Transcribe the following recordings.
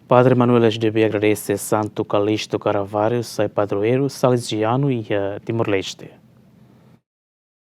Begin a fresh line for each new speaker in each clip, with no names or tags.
Padre Manuel SDB agradece Santo Calixto Caravaggio, sai padroeiro salesiano e Timor-Leste.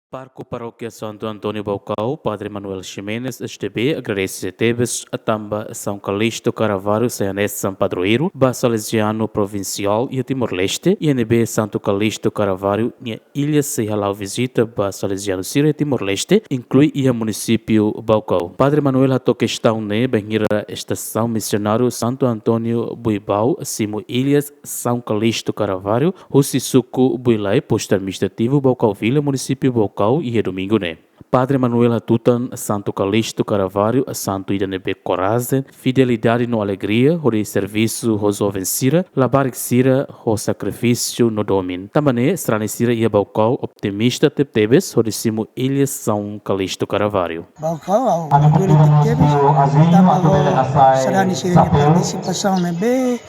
Parco Paróquia Santo Antônio Baucau, Padre Manuel Ximenes SDB agradece Tebes a tamba São Calixto Caravaggio, sai São Padroeiro, ba salesiano provincial e Timor-Leste, INB Santo Calixto Caravaggio, e ilha se halau visita ba salesiano Sira Timor-Leste, inclui o município Baucau. Padre Manuel hato questão ne benhira estação missionário Santo Antônio Buibau, Simo Ilhas São Calixto Caravaggio, Hussisuku Builai, posto administrativo Baucau Vila, município Baucau e domingo né. Padre Manuel Hatutan, Santo Calixto Caravaggio, Santo Idanebe Coragem, fidelidade no alegria, o serviço roso vencira, labar sira o sacrifício no domin. Também estranecira e Baucau optimista tebes, o simo Ilhas São Calixto Caravaggio.
Baucau, ao Manuel tebes, tamago estranecira de participação nebe,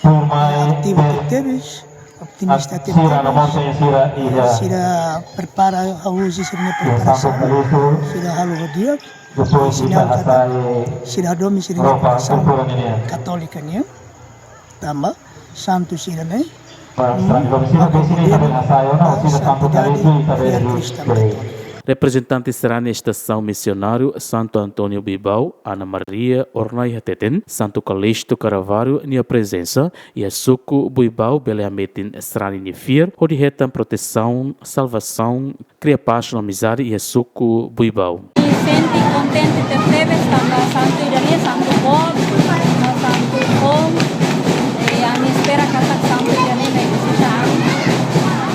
ativa tebes. Optimista tebes, sira prepara a usi sira preparação, sira halu dia, sinal kata, sira domi sira preparação católica nya, tambah santo sira ne, santidade via cristã católica.
Representante será na estação missionário Santo Antônio Bibau, Ana Maria Ornai Hateten, Santo Calixto Caravaggio, minha presença, e a Suco Buibau, Beleametin Strani Nifir, onde retam proteção, salvação, cria paz na amizade e a Suco Buibau.
Me senti contente de ter estado Santo Irania, Santo Bob, Santo Bom, e a minha espera que a Santo Irania me visitar.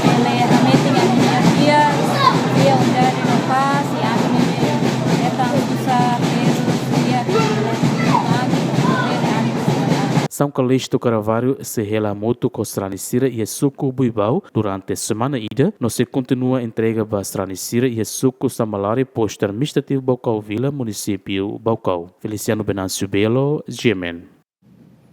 Ele realmente a minha tia onde paz e a minha
São Calixto Caravaggio se rela muito com Stranicira e Suco Buibau durante a semana ida, não se continua a entrega para Stranicira e Suco Samalari, posto administrativo Baucau Vila, município Baucau. Feliciano Benancio Belo, GMN.